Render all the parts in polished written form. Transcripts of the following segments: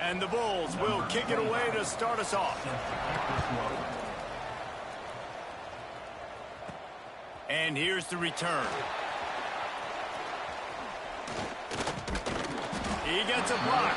And the Bulls will kick it away to start us off. And here's the return. He gets a block.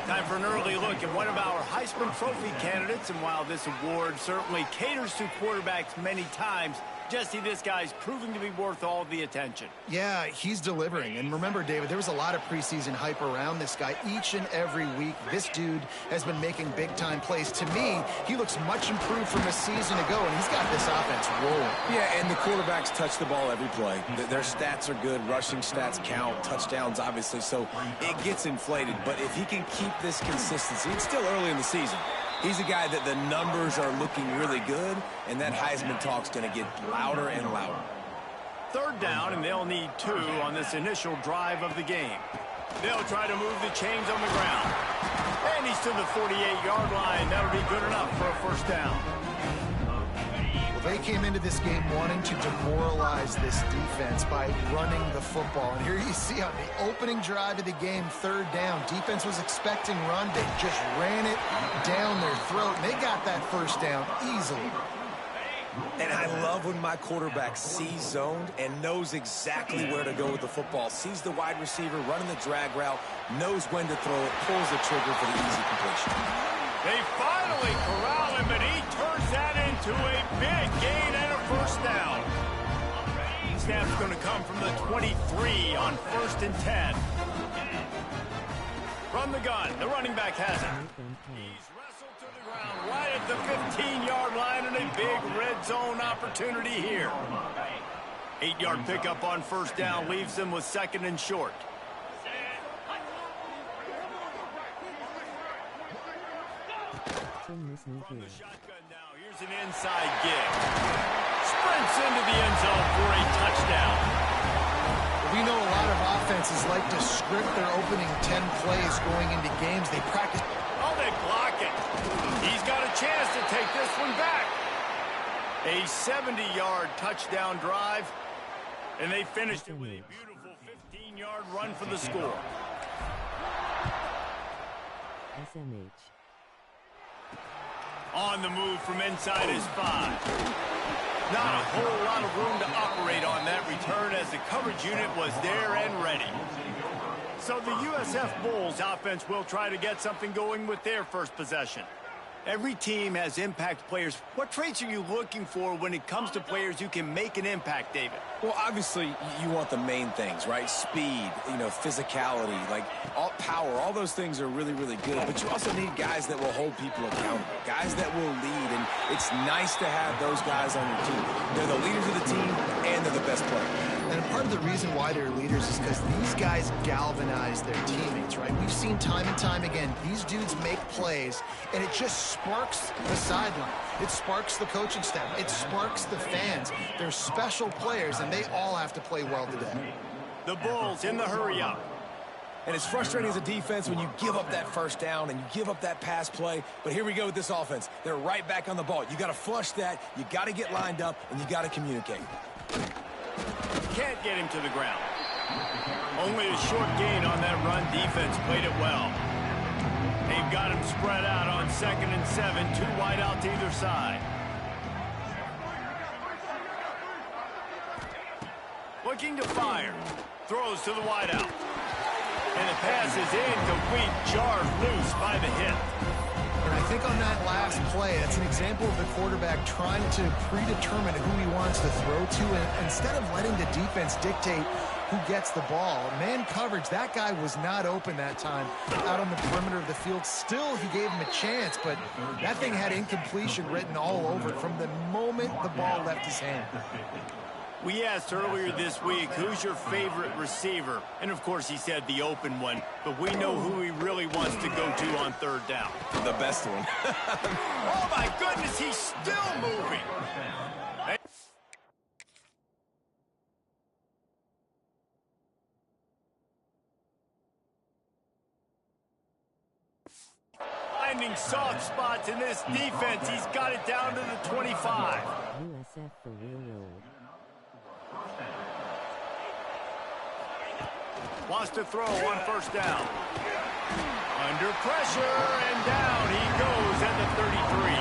Time for an early look at one of our Heisman Trophy candidates. And while this award certainly caters to quarterbacks many times, Jesse, this guy's proving to be worth all the attention. Yeah, he's delivering. And remember, David, there was a lot of preseason hype around this guy. Each and every week, this dude has been making big-time plays. To me, he looks much improved from a season ago, and he's got this offense rolling. Yeah, and the quarterbacks touch the ball every play. Their stats are good. Rushing stats count. Touchdowns, obviously, so it gets inflated. But if he can keep this consistency, it's still early in the season. He's a guy that the numbers are looking really good, and that Heisman talk's going to get louder and louder. Third down, and they'll need 2 on this initial drive of the game. They'll try to move the chains on the ground. And he's to the 48-yard line. That'll be good enough for a first down. They came into this game wanting to demoralize this defense by running the football. And here you see on the opening drive of the game, third down, defense was expecting run. They just ran it down their throat, and they got that first down easily. And I love when my quarterback sees zoned and knows exactly where to go with the football. Sees the wide receiver running the drag route, knows when to throw it, pulls the trigger for the easy completion. They finally corral him, but he turns that into a big gain and a first down. Snap's going to come from the 23 on 1st and 10. From the gun, the running back has it. He's wrestled to the ground right at the 15-yard line, and a big red zone opportunity here. 8-yard pickup on first down leaves them with 2nd and short. From the shotgun now, here's an inside gig. Sprints into the end zone for a touchdown. We know a lot of offenses like to script their opening 10 plays going into games. They practice. Oh, they block it. He's got a chance to take this one back. A 70-yard touchdown drive, and they finished it with a beautiful 15-yard run for the score. SMH. On the move from inside his 5. Not a whole lot of room to operate on that return as the coverage unit was there and ready. So the USF Bulls offense will try to get something going with their first possession. Every team has impact players. What traits are you looking for when it comes to players who can make an impact, David? Well, obviously, you want the main things, right? Speed, physicality, power. All those things are really, really good. But you also need guys that will hold people accountable, guys that will lead. And it's nice to have those guys on your team. They're the leaders of the team, and they're the best players. And part of the reason why they're leaders is because these guys galvanize their teammates, right? We've seen time and time again, these dudes make plays, and it just sparks the sideline. It sparks the coaching staff. It sparks the fans. They're special players, and they all have to play well today. The Bulls in the hurry-up. And it's frustrating as a defense when you give up that first down and you give up that pass play. But here we go with this offense. They're right back on the ball. You got to flush that. You got to get lined up, and you got to communicate. Can't get him to the ground. Only a short gain on that run. Defense played it well. They've got him spread out on 2nd and 7. 2 wide out to either side. Looking to fire. Throws to the wide out. And the pass is incomplete. Jarred loose by the hit. And I think on that last play, that's an example of the quarterback trying to predetermine who he wants to throw to. And instead of letting the defense dictate who gets the ball, man coverage, that guy was not open that time out on the perimeter of the field. Still, he gave him a chance, but that thing had incompletion written all over it from the moment the ball left his hand. We asked earlier this week, who's your favorite receiver? And, of course, he said the open one. But we know who he really wants to go to on 3rd down. The best one. Oh, my goodness, he's still moving. Finding soft spots in this defense. He's got it down to the 25. USF for railroad. Wants to throw on first down. Under pressure, and down he goes at the 33.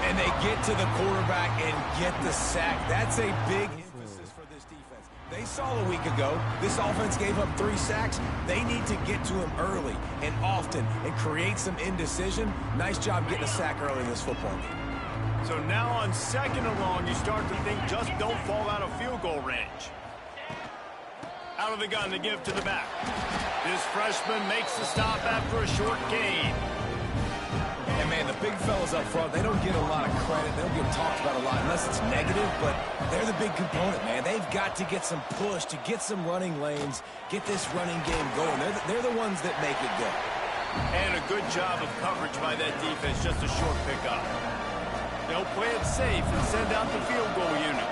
And they get to the quarterback and get the sack. That's a big emphasis for this defense. They saw a week ago, this offense gave up 3 sacks. They need to get to him early and often and create some indecision. Nice job getting a sack early in this football game. So now on 2nd and long, you start to think just don't fall out of field goal range. Out of the gun to give to the back. This freshman makes the stop after a short gain. And, man, the big fellas up front, they don't get a lot of credit. They don't get talked about a lot unless it's negative, but they're the big component, man. They've got to get some push, to get some running lanes, get this running game going. They're the ones that make it go. And a good job of coverage by that defense, just a short pickup. They'll play it safe and send out the field goal unit.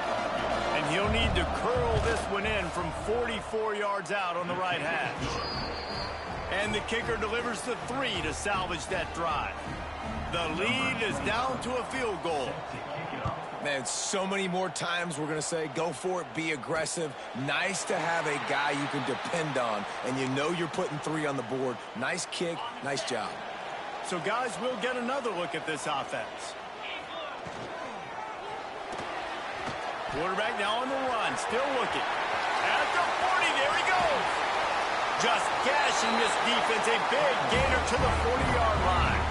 And he'll need to curl this one in from 44 yards out on the right hash. And the kicker delivers the 3 to salvage that drive. The lead is down to a field goal. Man, so many more times we're going to say, go for it, be aggressive. Nice to have a guy you can depend on, and you know you're putting 3 on the board. Nice kick, nice job. So, guys, we'll get another look at this offense. Quarterback now on the run, still looking. At the 40, there he goes. Just gashing this defense, a big gainer to the 40-yard line.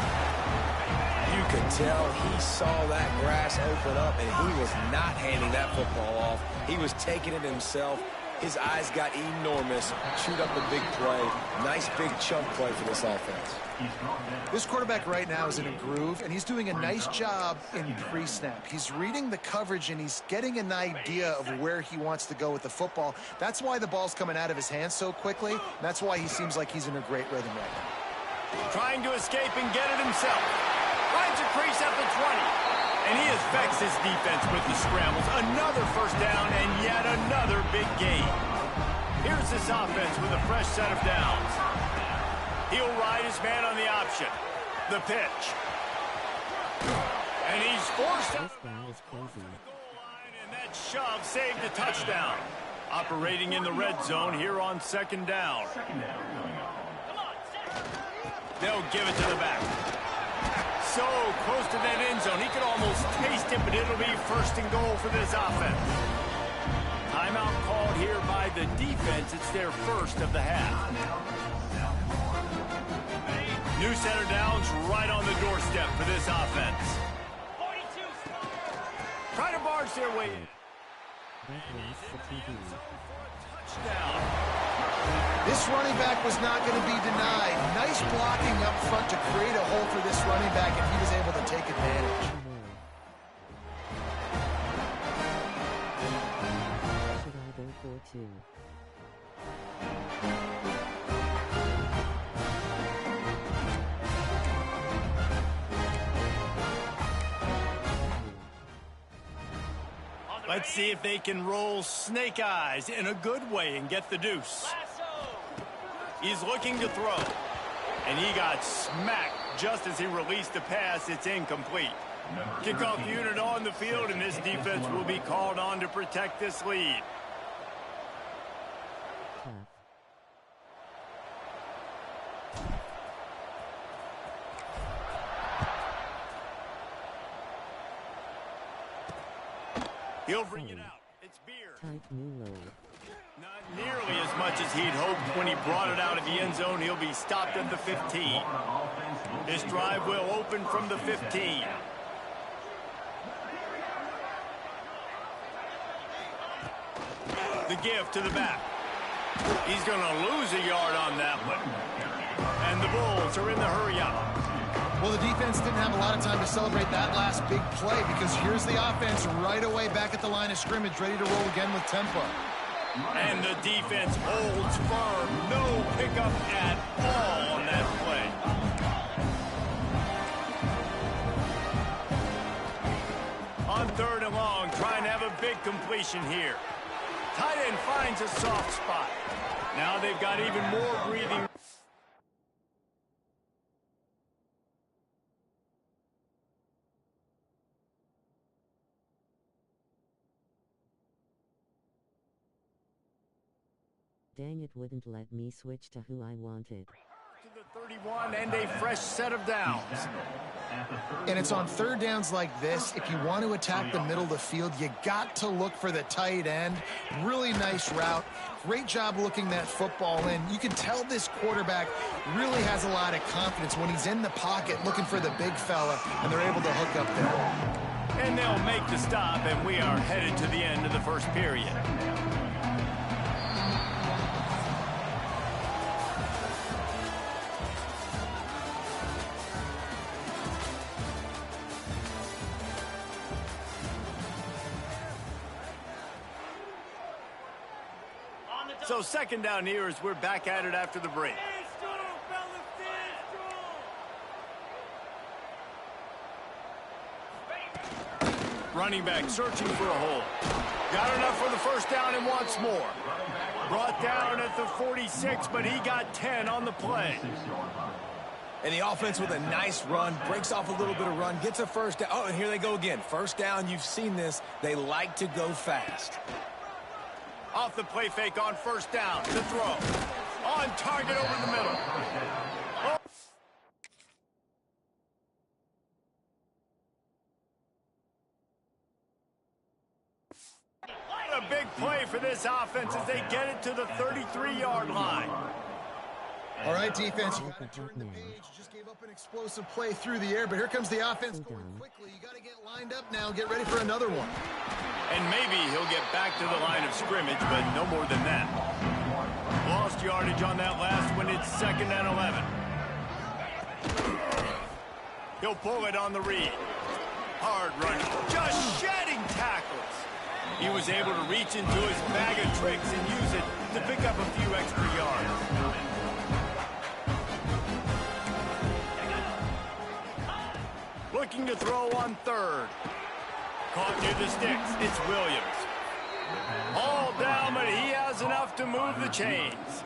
You could tell he saw that grass open up, and he was not handing that football off. He was taking it himself. His eyes got enormous, chewed up a big play. Nice big chunk play for this offense. This quarterback right now is in a groove, and he's doing a nice job in pre-snap. He's reading the coverage, and he's getting an idea of where he wants to go with the football. That's why the ball's coming out of his hands so quickly. That's why he seems like he's in a great rhythm right now. Trying to escape and get it himself. Finds a crease at the 20. And he has vexed his defense with the scrambles. Another first down and yet another big gain. Here's this offense with a fresh set of downs. He'll ride his man on the option. The pitch. And he's forced out of bounds close to the goal line, and that shove saved a touchdown. Operating in the red zone here on 2nd down. They'll give it to the back. So close to that end zone. He could almost taste it, but it'll be 1st and goal for this offense. Timeout called here by the defense. It's their first of the half. New center downs right on the doorstep for this offense. Try to barge their way in. Touchdown. This running back was not going to be denied. Nice blocking up front to create a hole for this running back, and he was able to take advantage. Should I go for 2? Let's see if they can roll snake eyes in a good way and get the deuce. He's looking to throw. And he got smacked just as he released the pass. It's incomplete. Kickoff unit on the field, and this defense will be called on to protect this lead. He'll bring it out. It's Beard. Type new load. Not nearly as much as he'd hoped when he brought it out of the end zone. He'll be stopped at the 15. This drive will open from the 15. The give to the back. He's going to lose a yard on that one. And the Bulls are in the hurry-up. Well, the defense didn't have a lot of time to celebrate that last big play because here's the offense right away back at the line of scrimmage, ready to roll again with tempo. And the defense holds firm. No pickup at all on that play. On 3rd and long, trying to have a big completion here. Tight end finds a soft spot. Now they've got even more breathing. Dang, it wouldn't let me switch to who I wanted. To the 31 and a fresh set of downs. And it's on third downs like this. If you want to attack the middle of the field, you got to look for the tight end. Really nice route. Great job looking that football in. You can tell this quarterback really has a lot of confidence when he's in the pocket looking for the big fella, and they're able to hook up there. And they'll make the stop, and we are headed to the end of the first period. So second down here as we're back at it after the break. Running back searching for a hole. Got enough for the first down and wants more. Brought down at the 46, but he got 10 on the play. And the offense with a nice run, breaks off a little bit of run, gets a first down. Oh, and here they go again. First down, you've seen this. They like to go fast. Off the play fake on first down. The throw. On target over the middle. Oh. What a big play for this offense as they get it to the 33-yard line. All right, defense, you got to turn the page. You just gave up an explosive play through the air, but here comes the offense going quickly. You got to get lined up now. Get ready for another one. And maybe he'll get back to the line of scrimmage, but no more than that. Lost yardage on that last one. It's 2nd and 11. He'll pull it on the read. Hard running, just shedding tackles. He was able to reach into his bag of tricks and use it to pick up a few extra yards. Looking to throw on third. Caught near the sticks. It's Williams. All down, but he has enough to move the chains.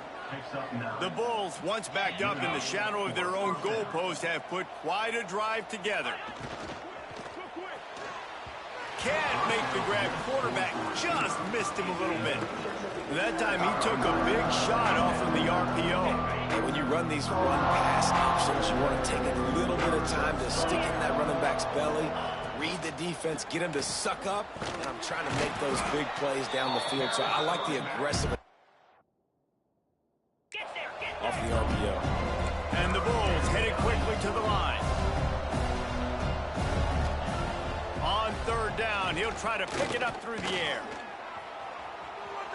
The Bulls, once backed up in the shadow of their own goalpost, have put quite a drive together. Can't make the grab. Quarterback just missed him a little bit. That time he took a big shot off of the RPO. And when you run these run-pass options, you want to take a little bit of time to stick in that running back's belly, read the defense, get him to suck up, and I'm trying to make those big plays down the field. So I like the aggressive off the RPO. And the Bulls headed quickly to the line. On third down, he'll try to pick it up through the air.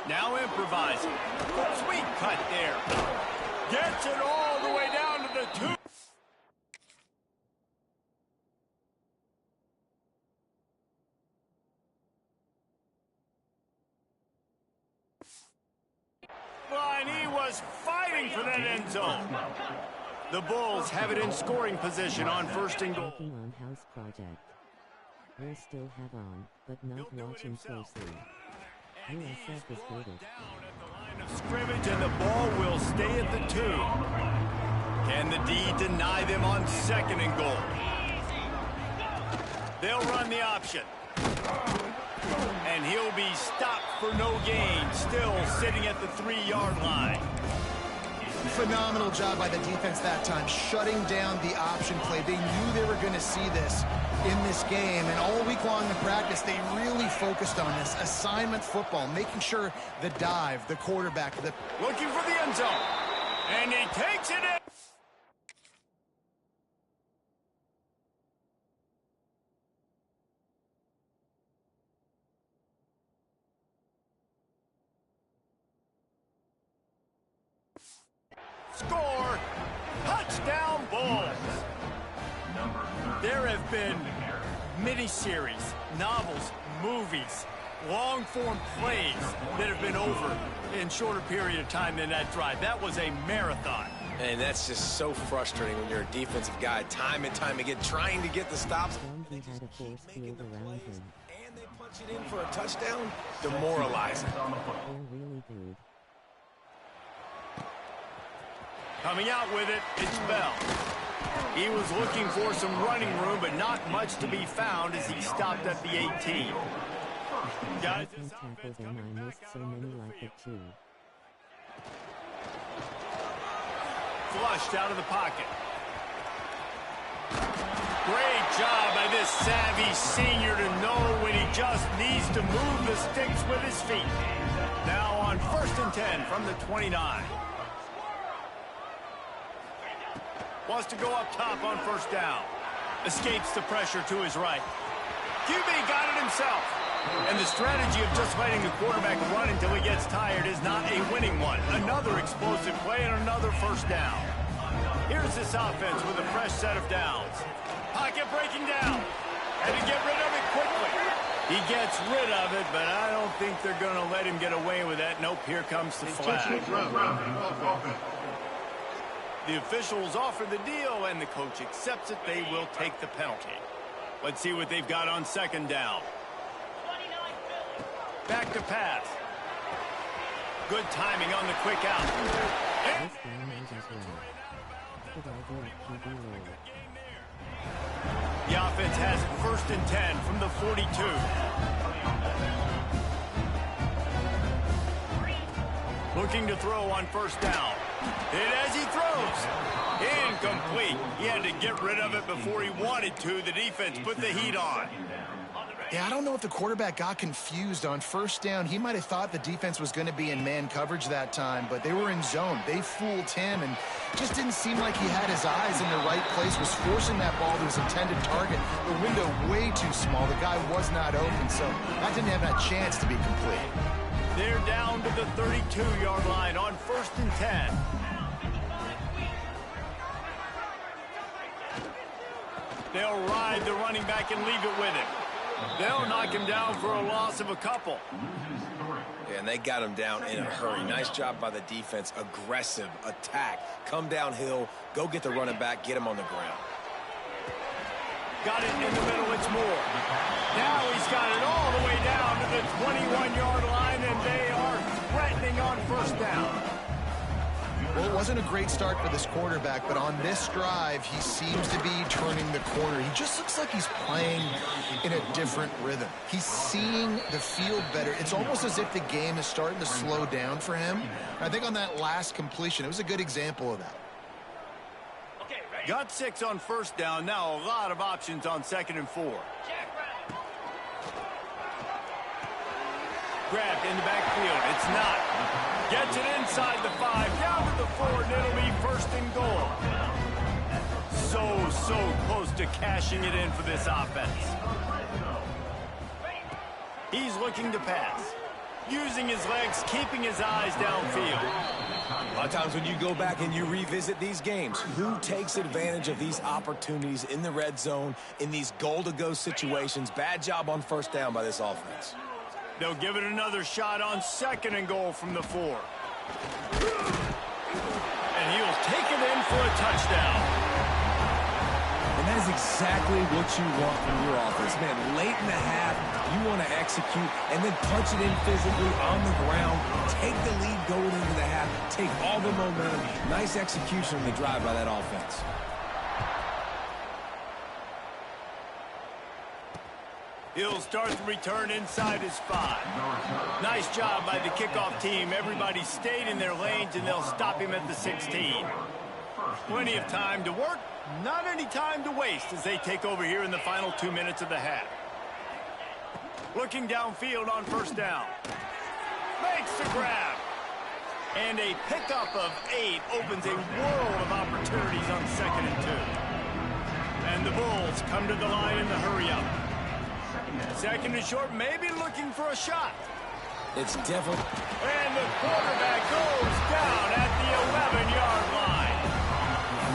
Now improvising. Sweet cut there. Gets it all the way down to the 2. Line, he was fighting for that end zone. The Bulls have it in scoring position on first and goal. Working on house project. Will still have on, but not watching closely. USF is booted. Down at the line of scrimmage, and the ball will stay at the 2. Can the D deny them on second and goal? They'll run the option. And he'll be stopped for no gain, still sitting at the 3-yard line. Phenomenal job by the defense that time, shutting down the option play. They knew they were going to see this in this game, and all week long in practice, they really focused on this assignment football, making sure the dive, the quarterback, Looking for the end zone. And he takes it in. Score! Touchdown Bulls! There have been miniseries, novels, movies, long-form plays that have been over in shorter period of time than that drive. That was a marathon. And that's just so frustrating when you're a defensive guy, time and time again, trying to get the stops. He had a force field around him. And they punch it in for a touchdown? Demoralizing. They're really good. Coming out with it, it's Bell. He was looking for some running room, but not much to be found as he stopped at the 18. Guys, I can tackle them. I missed so many like it too. flushed out of the pocket. Great job by this savvy senior to know when he just needs to move the sticks with his feet. Now on 1st and 10 from the 29. Wants to go up top on 1st down. Escapes the pressure to his right. QB got it himself. And the strategy of just letting the quarterback run until he gets tired is not a winning one. Another explosive play and another 1st down. Here's this offense with a fresh set of downs. Pocket breaking down. And to get rid of it quickly. He gets rid of it, but I don't think they're going to let him get away with that. Nope, here comes the flag. The officials offer the deal, and the coach accepts it. They will take the penalty. Let's see what they've got on 2nd down. Back to pass. Good timing on the quick out. This game is as well. Could I go QB roll? The offense has it 1st and 10 from the 42. Looking to throw on 1st down. And as he throws, incomplete. He had to get rid of it before he wanted to. The defense put the heat on. Yeah, I don't know if the quarterback got confused on 1st down. He might have thought the defense was going to be in man coverage that time, but they were in zone. They fooled him and just didn't seem like he had his eyes in the right place, was forcing that ball to his intended target. The window way too small. The guy was not open, so that didn't have that chance to be complete. They're down to the 32-yard line on 1st and 10. They'll ride the running back and leave it with him. They'll knock him down for a loss of a couple. Yeah, and they got him down in a hurry. Nice job by the defense. Aggressive attack. Come downhill. Go get the running back. Get him on the ground. Got it in the middle. It's Moore. Now he's got it all the way down to the 21-yard line, and they are threatening on 1st down. Well, it wasn't a great start for this quarterback, but on this drive, he seems to be turning the corner. He just looks like he's playing in a different rhythm. He's seeing the field better. It's almost as if the game is starting to slow down for him. I think on that last completion, it was a good example of that. Got 6 on 1st down. Now a lot of options on 2nd and 4. Grabbed in the backfield. It's not. Gets it inside the 5, down to the 4, and it'll be 1st and goal. So close to cashing it in for this offense. He's looking to pass. Using his legs, keeping his eyes downfield. A lot of times when you go back and you revisit these games, who takes advantage of these opportunities in the red zone, in these goal-to-go situations? Bad job on 1st down by this offense. They'll give it another shot on 2nd and goal from the 4. And he'll take it in for a touchdown. And that is exactly what you want from your offense. Man, late in the half, you want to execute and then punch it in physically on the ground. Take the lead going into the half. Take all the momentum. Nice execution on the drive by that offense. He'll start the return inside his 5. Nice job by the kickoff team. Everybody stayed in their lanes, and they'll stop him at the 16. Plenty of time to work, not any time to waste as they take over here in the final 2 minutes of the half. Looking downfield on 1st down. Makes the grab. And a pickup of 8 opens a world of opportunities on 2nd and 2. And the Bulls come to the line in the hurry-up. 2nd and short, maybe looking for a shot. It's definitely... And the quarterback goes down at the 11-yard line.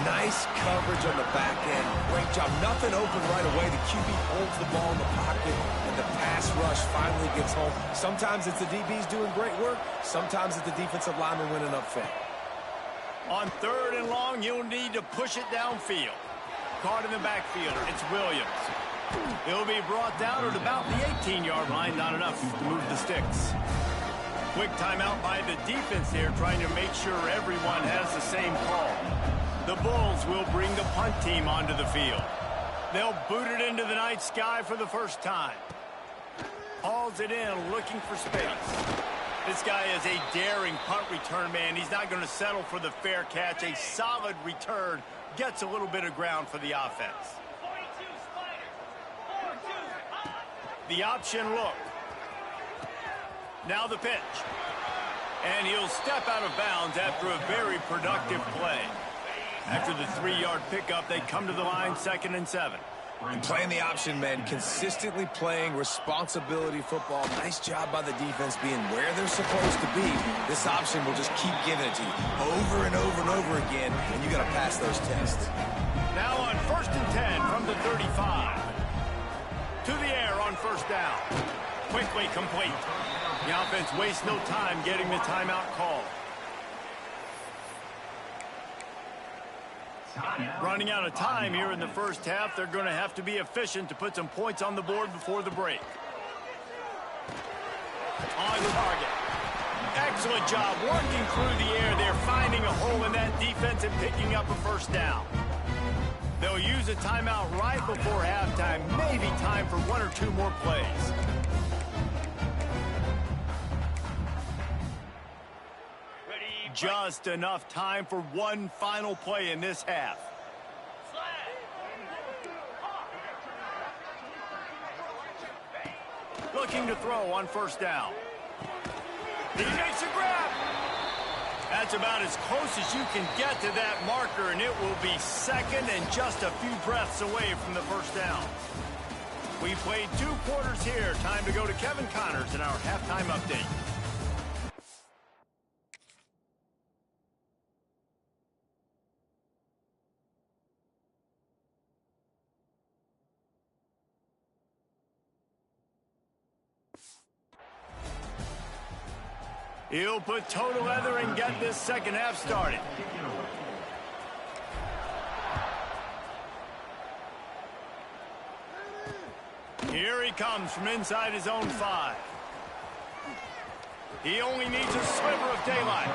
Nice coverage on the back end. Great job. Nothing open right away. The QB holds the ball in the pocket, and the pass rush finally gets home. Sometimes it's the DBs doing great work. Sometimes it's the defensive lineman winning up front. On 3rd and long, you'll need to push it downfield. Caught in the backfield. It's Williams. He'll be brought down at about the 18-yard line. Not enough to move the sticks. Quick timeout by the defense here, trying to make sure everyone has the same call. The Bulls will bring the punt team onto the field. They'll boot it into the night sky for the first time. Hauls it in, looking for space. This guy is a daring punt return man. He's not going to settle for the fair catch. A solid return gets a little bit of ground for the offense. The option look. Now the pitch. And he'll step out of bounds after a very productive play. After the 3-yard pickup, they come to the line 2nd and 7. And playing the option, man, consistently playing responsibility football. Nice job by the defense being where they're supposed to be. This option will just keep giving it to you over and over and over again, and you got to pass those tests. Now on 1st and 10 from the 35. To the air on 1st down. Quickly complete. The offense wastes no time getting the timeout call. Running out of time here in the first half. They're going to have to be efficient to put some points on the board before the break. On target. Excellent job working through the air. They're finding a hole in that defense and picking up a 1st down. They'll use a timeout right before halftime. Maybe time for 1 or 2 more plays. Just enough time for one final play in this half. Looking to throw on 1st down. He makes a grab. That's about as close as you can get to that marker, and it will be 2nd and just a few breaths away from the 1st down. We played 2 quarters here. Time to go to Kevin Connors in our halftime update. He'll put total leather and get this 2nd half started. Here he comes from inside his own 5. He only needs a sliver of daylight.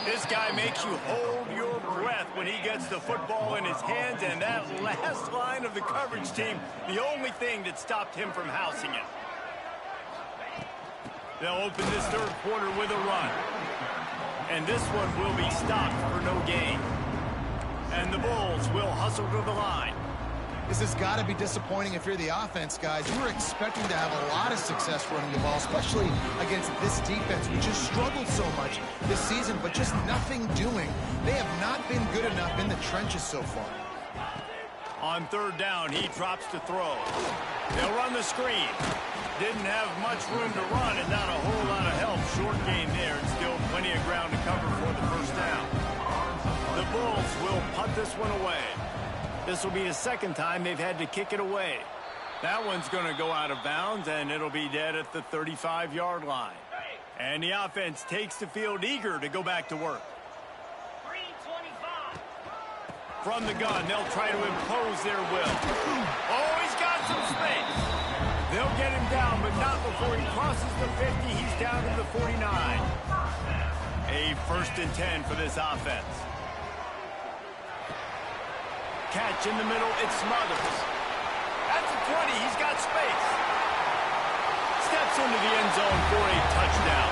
This guy makes you hold your breath when he gets the football in his hands, and that last line of the coverage team, the only thing that stopped him from housing it. They'll open this 3rd quarter with a run. And this one will be stopped for no gain. And the Bulls will hustle to the line. This has got to be disappointing if you're the offense, guys. You were expecting to have a lot of success running the ball, especially against this defense, which has struggled so much this season, but just nothing doing. They have not been good enough in the trenches so far. On 3rd down, he drops to throw. They'll run the screen. Didn't have much room to run and not a whole lot of help. Short gain there and still plenty of ground to cover for the 1st down. The Bulls will punt this one away. This will be the 2nd time they've had to kick it away. That one's going to go out of bounds, and it'll be dead at the 35-yard line. And the offense takes the field eager to go back to work. From the gun, they'll try to impose their will. Oh, he's got some space. They'll get him down, but not before he crosses the 50. He's down to the 49. A 1st and 10 for this offense. Catch in the middle, it smothers. At the 20, he's got space. Steps into the end zone for a touchdown.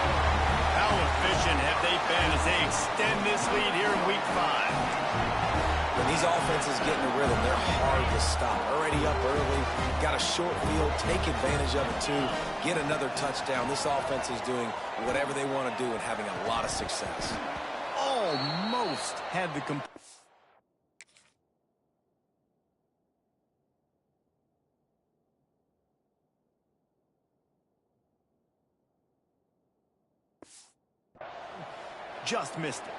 How efficient have they been as they extend this lead here in Week 5? When these offenses get in a rhythm, they're hard to stop. Already up early, got a short field, take advantage of it too, get another touchdown. This offense is doing whatever they want to do and having a lot of success. Almost had the just missed it.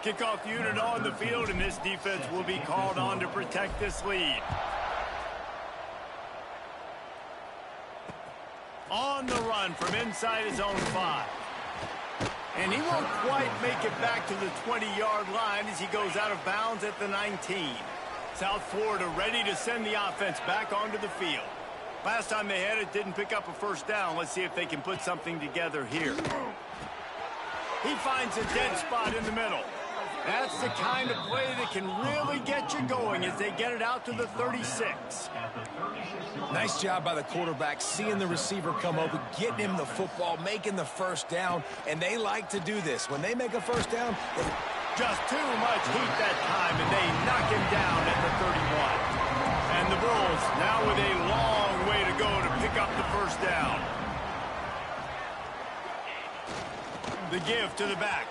Kickoff unit on the field, and this defense will be called on to protect this lead. On the run from inside his own 5. And he won't quite make it back to the 20-yard line as he goes out of bounds at the 19. South Florida ready to send the offense back onto the field. Last time they had it, didn't pick up a 1st down. Let's see if they can put something together here. He finds a dead spot in the middle. That's the kind of play that can really get you going as they get it out to the 36. Nice job by the quarterback, seeing the receiver come open, getting him the football, making the first down, and they like to do this. When they make a first down, just too much heat that time, and they knock him down at the 31. And the Bulls now with a long way to go to pick up the first down. The give to the back.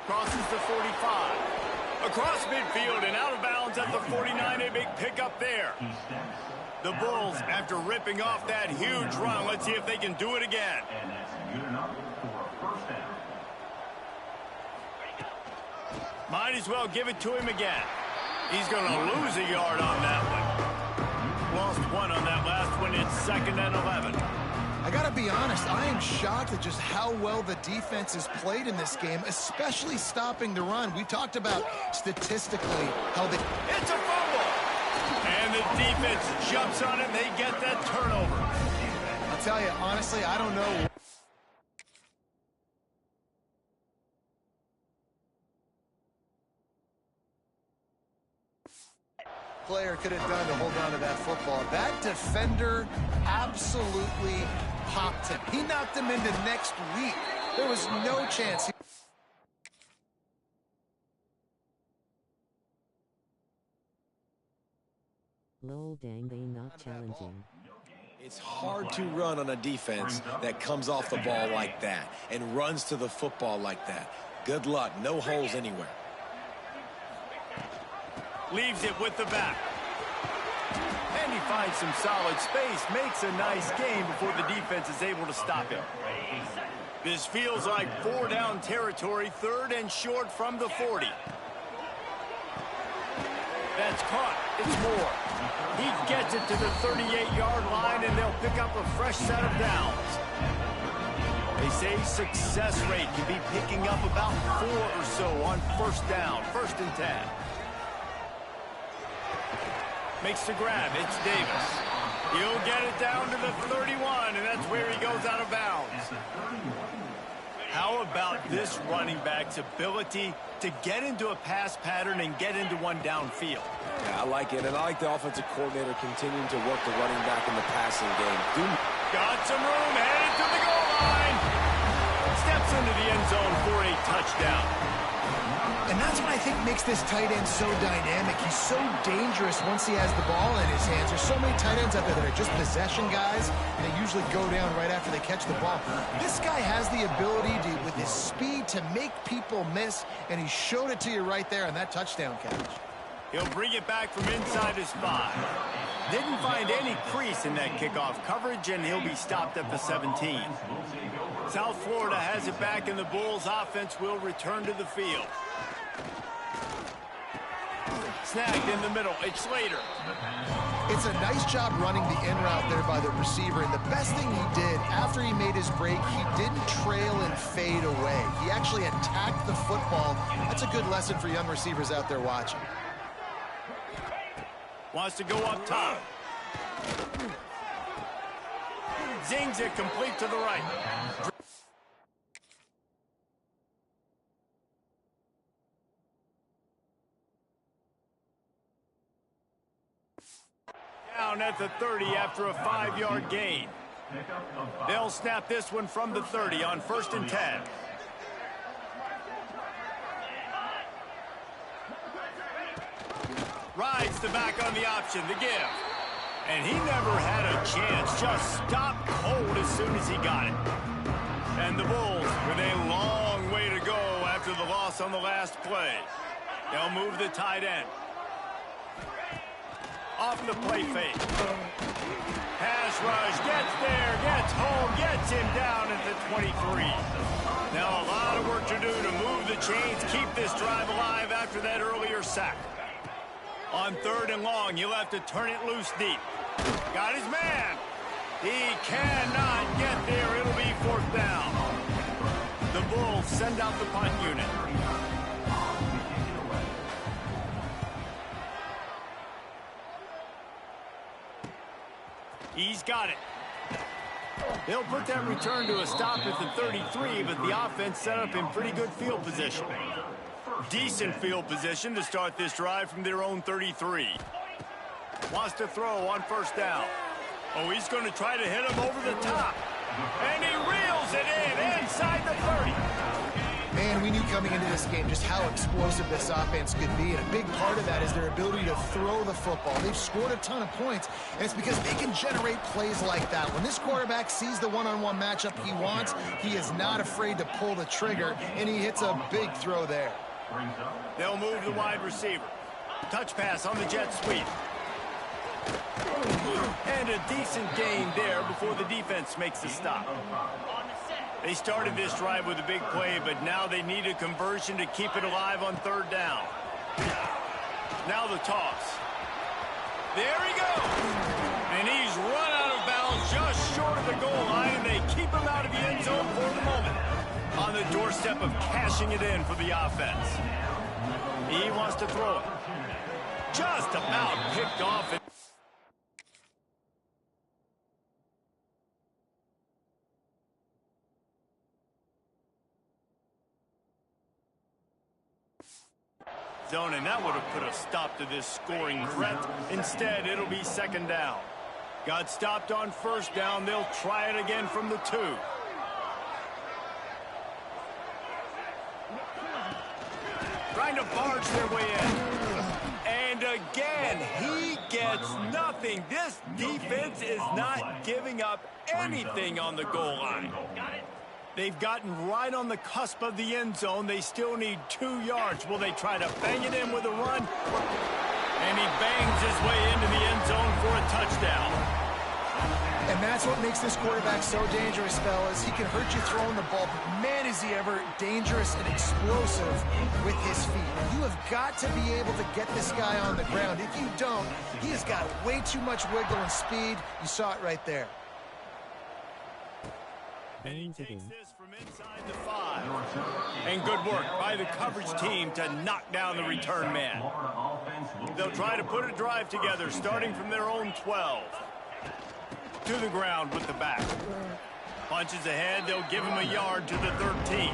Crosses the 45. Across midfield and out of bounds at the 49. A big pickup there. The Bulls, after ripping off that huge run, let's see if they can do it again. Might as well give it to him again. He's going to lose a yard on that one. Lost one on that last one. It's 2nd and 11. I got to be honest, I am shocked at just how well the defense has played in this game, especially stopping the run. We talked about statistically how they... It's a fumble! And the defense jumps on it, and they get that turnover. I'll tell you, honestly, I don't know... player could have done to hold on to that football. That defender absolutely popped him. He knocked him into next week. There was no chance. Lol, dang, they not challenging. It's hard to run on a defense that comes off the ball like that and runs to the football like that. Good luck. No holes anywhere. Leaves it with the back. And he finds some solid space, makes a nice gain before the defense is able to stop him. This feels like 4-down territory, 3rd and short from the 40. That's caught. It's Moore. He gets it to the 38-yard line, and they'll pick up a fresh set of downs. They say success rate can be picking up about 4 or so on first down, 1st and 10. Makes the grab. It's Davis. He'll get it down to the 31, and that's where he goes out of bounds. How about this running back's ability to get into a pass pattern and get into one downfield? Yeah, I like it, and I like the offensive coordinator continuing to work the running back in the passing game. Got some room, headed to the goal line. Steps into the end zone for a touchdown. And that's what I think makes this tight end so dynamic. He's so dangerous once he has the ball in his hands. There's so many tight ends out there that are just possession guys, and they usually go down right after they catch the ball. This guy has the ability to, with his speed, to make people miss, and he showed it to you right there on that touchdown catch. He'll bring it back from inside his 5. Didn't find any crease in that kickoff coverage, and he'll be stopped at the 17. South Florida has it back, and the Bulls offense will return to the field. Snagged in the middle. It's Slater. It's a nice job running the in route there by the receiver, and the best thing he did after he made his break, he didn't trail and fade away. He actually attacked the football. That's a good lesson for young receivers out there watching. Wants to go up top. Zings it complete to the right. Down at the 30 after a 5-yard gain. They'll snap this one from the 30 on 1st and 10. Rides the back on the option, the give. And he never had a chance, just stopped cold as soon as he got it. And the Bulls with a long way to go after the loss on the last play. They'll move the tight end. Off the play fake. Pass rush, gets there, gets home, gets him down at the 23. Now a lot of work to do to move the chains, keep this drive alive after that earlier sack. On 3rd and long, he'll have to turn it loose deep. Got his man. He cannot get there. It'll be 4th down. The Bulls send out the punt unit. He's got it. They'll put that return to a stop at the 33, but the offense set up in pretty good field position. Decent field position to start this drive from their own 33. Wants to throw on first down. Oh, he's going to try to hit him over the top. And he reels it in inside the 30. Man, we knew coming into this game just how explosive this offense could be, and a big part of that is their ability to throw the football. They've scored a ton of points, and it's because they can generate plays like that. When this quarterback sees the one-on-one matchup he wants, he is not afraid to pull the trigger, and he hits a big throw there. They'll move the wide receiver. Touch pass on the jet sweep. And a decent gain there before the defense makes the stop. They started this drive with a big play, but now they need a conversion to keep it alive on third down. Now the toss. There he goes. And he's run out of bounds just short of the goal line, and they keep him out of the end zone for the moment. On the doorstep of cashing it in for the offense. He wants to throw it. Just about picked off it. Zone, and that would have put a stop to this scoring threat. Instead, it'll be second down. Got stopped on first down. They'll try it again from the 2. Trying to barge their way in. And again, he gets nothing. This defense is not giving up anything on the goal line. They've gotten right on the cusp of the end zone. They still need 2 yards. Will they try to bang it in with a run? And he bangs his way into the end zone for a touchdown. And that's what makes this quarterback so dangerous, fellas. He can hurt you throwing the ball, but man, is he ever dangerous and explosive with his feet. You have got to be able to get this guy on the ground. If you don't, he has got way too much wiggle and speed. You saw it right there. And he takes this from inside the 5. And good work by the coverage team to knock down the return man. They'll try to put a drive together, starting from their own 12. To the ground with the back. Punches ahead, they'll give him a yard to the 13.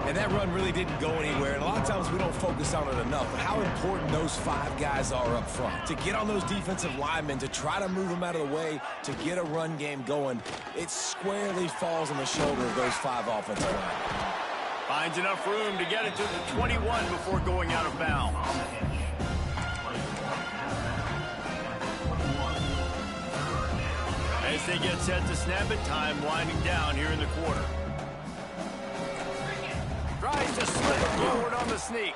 And that run really didn't go anywhere. And a lot of times we don't focus on it enough. But how important those 5 guys are up front. To get on those defensive linemen, to try to move them out of the way, to get a run game going, it squarely falls on the shoulder of those 5 offensive linemen. Finds enough room to get it to the 21 before going out of bounds. As they get set to snap it, time winding down here in the quarter. Tries to slip forward on the sneak.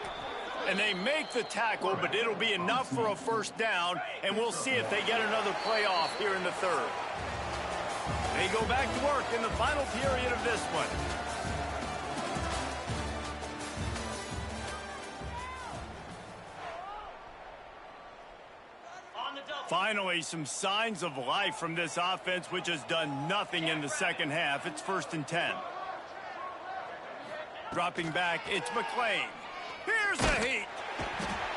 And they make the tackle, but it'll be enough for a first down, and we'll see if they get another play off here in the 3rd. They go back to work in the final period of this one. Finally, some signs of life from this offense, which has done nothing in the second half. It's 1st and 10. Dropping back, it's McClain. Here's the heat.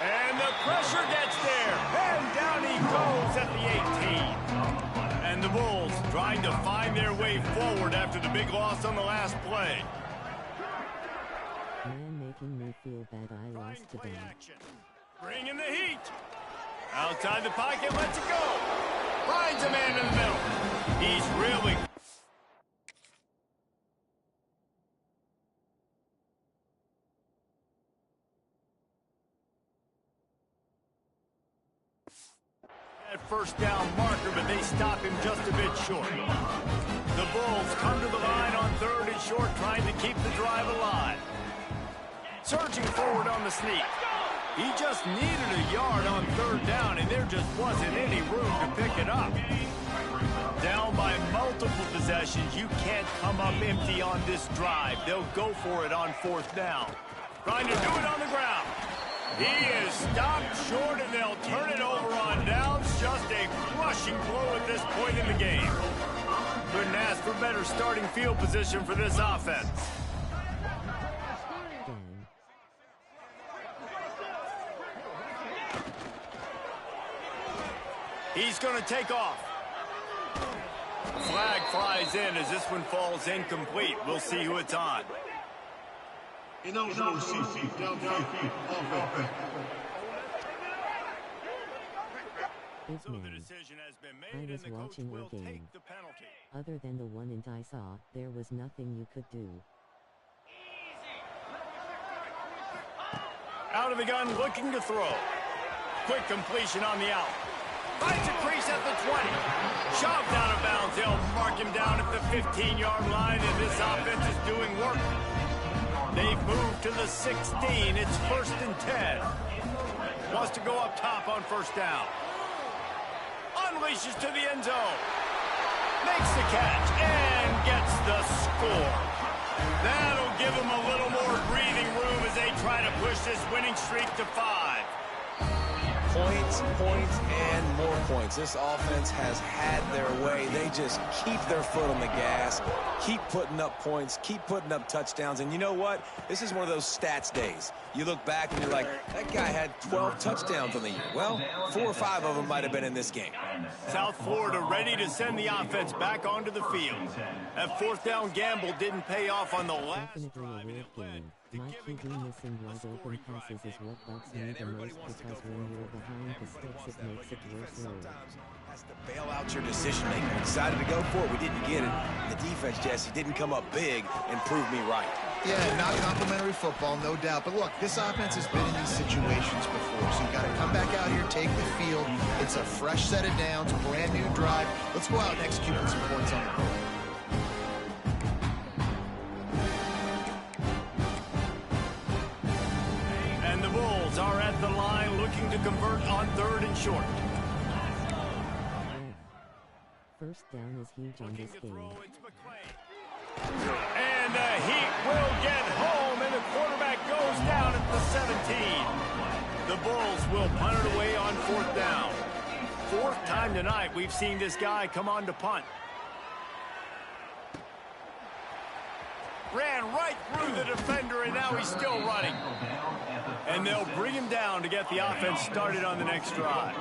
And the pressure gets there. And down he goes at the 18. And the Bulls trying to find their way forward after the big loss on the last play. Man making me feel bad I lost to them. Bring in the heat. Outside the pocket, lets it go. Finds a man in the middle. He's really... That first down marker, but they stop him just a bit short. The Bulls come to the line on 3rd and short, trying to keep the drive alive. Surging forward on the sneak. He just needed a yard on 3rd down, and there just wasn't any room to pick it up. Down by multiple possessions, you can't come up empty on this drive. They'll go for it on 4th down. Trying to do it on the ground. He is stopped short, and they'll turn it over on downs. Just a crushing blow at this point in the game. Couldn't ask for better starting field position for this offense. He's going to take off. Flag flies in as this one falls incomplete. We'll see who it's on. Big man. I was watching a game. Other than the one I saw, there was nothing you could do. Out of the gun, looking to throw. Quick completion on the out. Finds a crease at the 20. Shoved out of bounds. They'll mark him down at the 15-yard line, and this offense is doing work. They've moved to the 16. It's 1st and 10. Wants to go up top on 1st down. Unleashes to the end zone. Makes the catch and gets the score. That'll give them a little more breathing room as they try to push this winning streak to 5. Points, points, and more points. This offense has had their way. They just keep their foot on the gas, keep putting up points, keep putting up touchdowns. And you know what? This is one of those stats days. You look back and you're like, that guy had 12 touchdowns on the year. Well, 4 or 5 of them might have been in this game. South Florida ready to send the offense back onto the field. That 4th down gamble didn't pay off on the last Definitely a weird game. My QB missing wide open passes is what bugs me the most because when you're behind the sticks it makes it worse. Has to bail out your decision making. We decided to go for it. We didn't get it. The defense, Jesse, didn't come up big and prove me right. Yeah, not complimentary football, no doubt. But look, this offense has been in these situations before, so you got to come back out here, take the field. It's a fresh set of downs, brand new drive. Let's go out and execute with some points on the board. And the Bulls are at the line looking to convert on 3rd and short. First down is huge on this game. And the Heat will get home, and the quarterback goes down at the 17. The Bulls will punt it away on 4th down. 4th time tonight we've seen this guy come on to punt. Ran right through the defender, and now he's still running. And they'll bring him down to get the offense started on the next drive.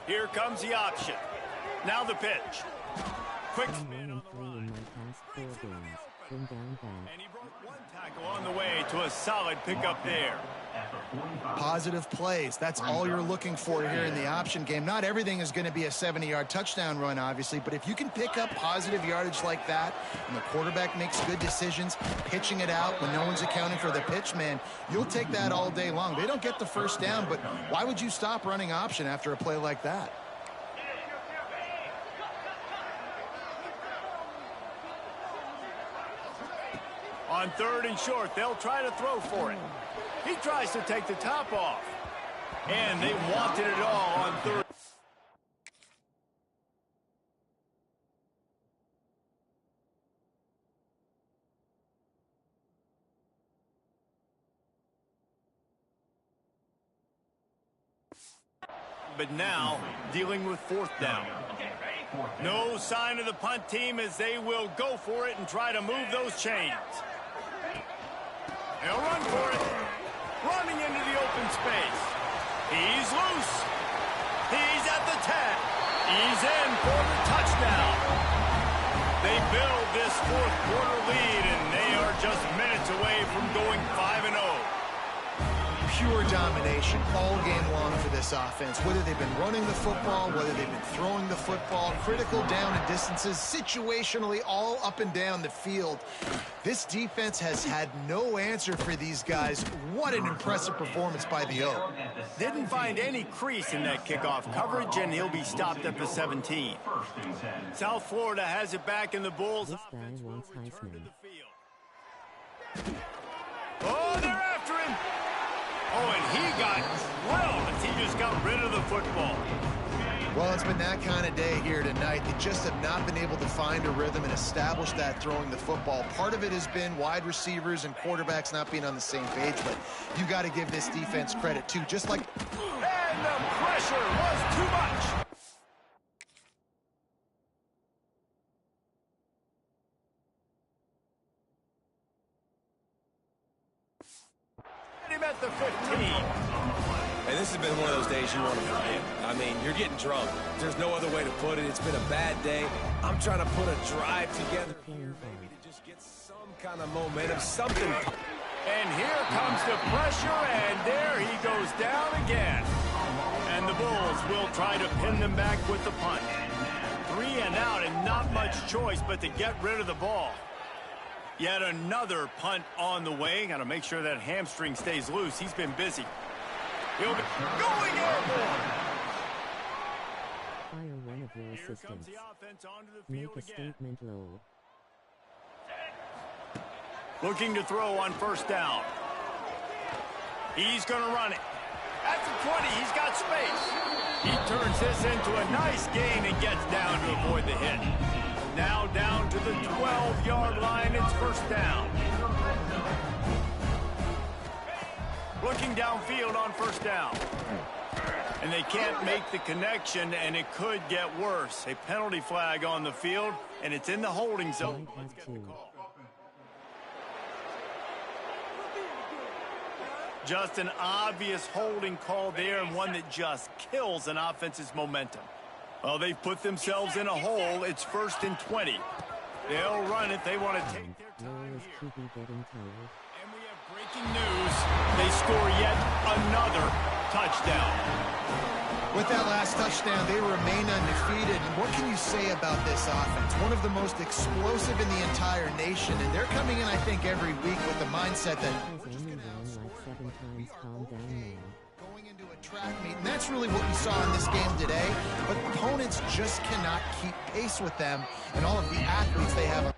Here comes the option. Now the pitch. Quick spin on the line. In my past 4 games, been down bad. And he brought 1 tackle on the way to a solid pickup there. Positive plays. That's all you're looking for here in the option game. Not everything is going to be a 70-yard touchdown run, obviously, but if you can pick up positive yardage like that and the quarterback makes good decisions, pitching it out when no one's accounting for the pitch, man, you'll take that all day long. They don't get the 1st down, but why would you stop running option after a play like that? On 3rd and short, they'll try to throw for it. He tries to take the top off. And they wanted it all on 3rd. But now, dealing with 4th down. No sign of the punt team as they will go for it and try to move those chains. They'll run for it. Running into the open space. He's loose. He's at the 10. He's in for the touchdown. They build this 4th quarter lead, and they are just minutes away from going 5-0. Pure domination all game long for this offense. Whether they've been running the football, whether they've been throwing the football, critical down and distances, situationally all up and down the field. This defense has had no answer for these guys. What an impressive performance by the O. Didn't find any crease in that kickoff coverage, and he'll be stopped at the 17. South Florida has it back in the Bulls. This guy wants Heisman. Oh, they're after him. Oh, and he got drilled as he just got rid of the football. Well, it's been that kind of day here tonight. They just have not been able to find a rhythm and establish that throwing the football. Part of it has been wide receivers and quarterbacks not being on the same page, but you got to give this defense credit, too. Just like... And the pressure was too much. Him at the 15. And this has been one of those days you want to forget. I mean, you're getting drunk. There's no other way to put it. It's been a bad day. I'm trying to put a drive together here, maybe to just get some kind of momentum, something. And here comes the pressure, and there he goes down again. And the Bulls will try to pin them back with the punt. 3 and out, and not much choice but to get rid of the ball. Yet another punt on the way. Got to make sure that hamstring stays loose. He's been busy. He'll be going airborne. Fire one of your assistants. Make a statement low. Looking to throw on first down. He's going to run it. At the 20, he's got space. He turns this into a nice gain and gets down to avoid the hit. Now down to the 12-yard line, it's first down. Looking downfield on first down. And they can't make the connection, and it could get worse. A penalty flag on the field, and it's in the holding zone. Let's get the call. Just an obvious holding call there, and one that just kills an offense's momentum. Well, they've put themselves in a hole. It's 1st and 20. They'll run it. They want to take their time here. And we have breaking news. They score yet another touchdown. With that last touchdown, they remain undefeated. And what can you say about this offense? One of the most explosive in the entire nation. And they're coming in, I think, every week with the mindset that going into a track meet. And that's really what we saw in this game today. But opponents just cannot keep pace with them and all of the athletes they have.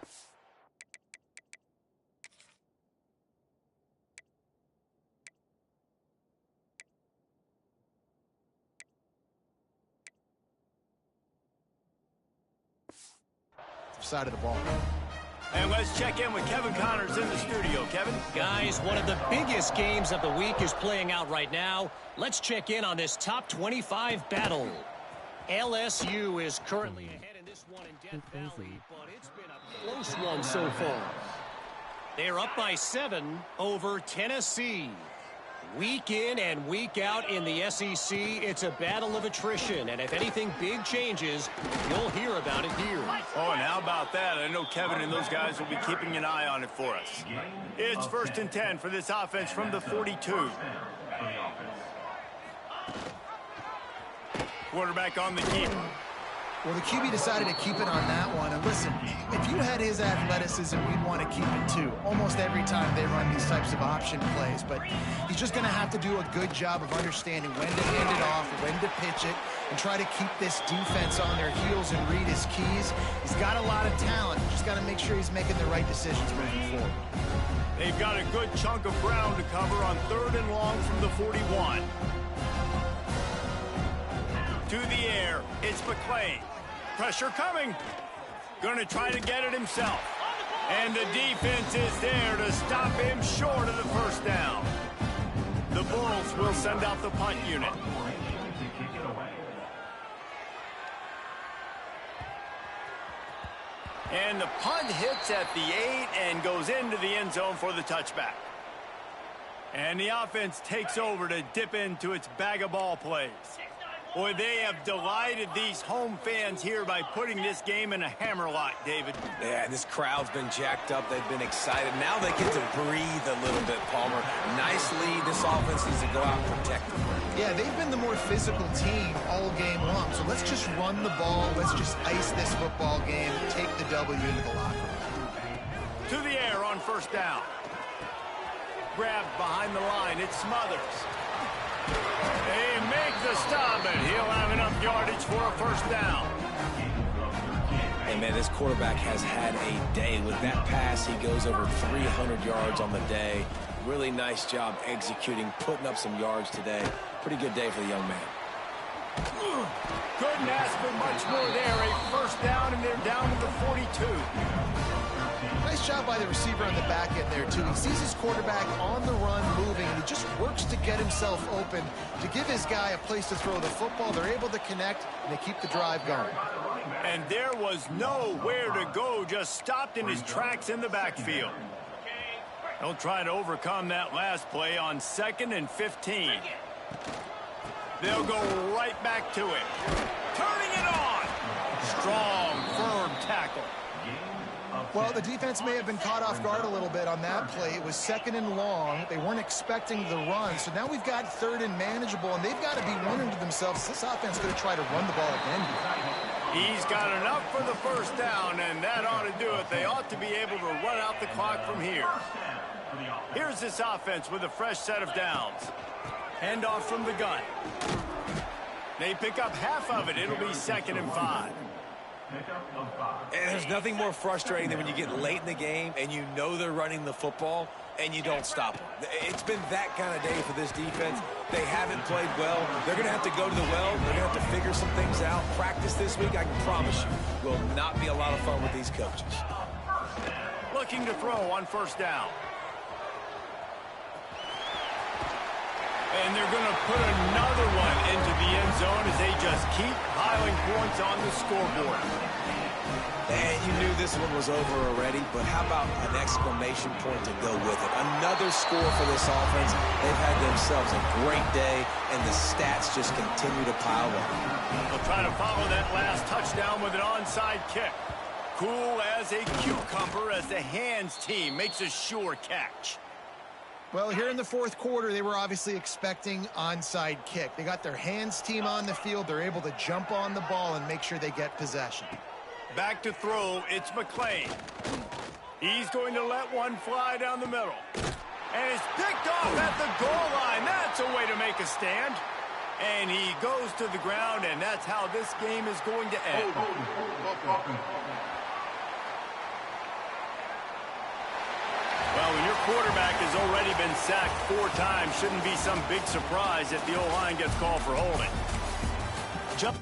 Side of the ball. And let's check in with Kevin Connors in the studio. Kevin? Guys, one of the biggest games of the week is playing out right now. Let's check in on this top 25 battle. LSU is currently ahead in this one in Death Valley, but it's been a close one so far. They're up by 7 over Tennessee. Week in and week out in the SEC, it's a battle of attrition. And if anything big changes, you'll hear about it here. Oh, and how about that? I know Kevin and those guys will be keeping an eye on it for us. It's 1st and 10 for this offense from the 42. Quarterback on the keep. Well, the QB decided to keep it on that one. And listen, if you had his athleticism, we'd want to keep it too. Almost every time they run these types of option plays. But he's just going to have to do a good job of understanding when to hand it off, when to pitch it, and try to keep this defense on their heels and read his keys. He's got a lot of talent. Just got to make sure he's making the right decisions moving forward. They've got a good chunk of ground to cover on 3rd and long from the 41. To the air, it's McClain. Pressure coming. Going to try to get it himself. And the defense is there to stop him short of the first down. The Bulls will send out the punt unit. And the punt hits at the 8 and goes into the end zone for the touchback. And the offense takes over to dip into its bag of ball plays. Boy, they have delighted these home fans here by putting this game in a hammerlock, David. Yeah, this crowd's been jacked up. They've been excited. Now they get to breathe a little bit, Palmer. Nice lead. This offense needs to go out and protect them. Yeah, they've been the more physical team all game long. So let's just run the ball. Let's just ice this football game. Take the W into the locker room. To the air on first down. Grabbed behind the line. It's Smothers. They make the stop, and he'll have enough yardage for a first down. Hey, man, this quarterback has had a day. With that pass, he goes over 300 yards on the day. Really nice job executing, putting up some yards today. Pretty good day for the young man. Couldn't ask for much more there. A first down, and they're down to the 42. Nice job by the receiver on the back end there, too. He sees his quarterback on the run moving, and he just works to get himself open to give his guy a place to throw the football. They're able to connect, and they keep the drive going. And there was nowhere to go, just stopped in his tracks in the backfield. He'll try to overcome that last play on 2nd and 15. They'll go right back to it. Turning it on. Strong, firm tackle. Well, the defense may have been caught off guard a little bit on that play. It was 2nd and long. They weren't expecting the run. So now we've got 3rd and manageable, and they've got to be wondering to themselves, this offense is going to try to run the ball again here. He's got enough for the first down, and that ought to do it. They ought to be able to run out the clock from here. Here's this offense with a fresh set of downs. Handoff from the gun. They pick up half of it. It'll be 2nd and 5. And there's nothing more frustrating than when you get late in the game and you know they're running the football and you don't stop them. It's been that kind of day for this defense. They haven't played well. They're going to have to go to the well. They're going to have to figure some things out. Practice this week, I can promise you, will not be a lot of fun with these coaches. Looking to throw on 1st down. And they're going to put another one into the end zone as they just keep piling points on the scoreboard. And you knew this one was over already, but how about an exclamation point to go with it? Another score for this offense. They've had themselves a great day, and the stats just continue to pile up. They'll try to follow that last touchdown with an onside kick. Cool as a cucumber as the hands team makes a sure catch. Well, here in the 4th quarter, they were obviously expecting onside kick. They got their hands team on the field. They're able to jump on the ball and make sure they get possession. Back to throw, it's McClain. He's going to let one fly down the middle. And it's picked off at the goal line. That's a way to make a stand. And he goes to the ground, and that's how this game is going to end. Well, when your quarterback has already been sacked 4 times, shouldn't be some big surprise if the O-line gets called for holding. Jump.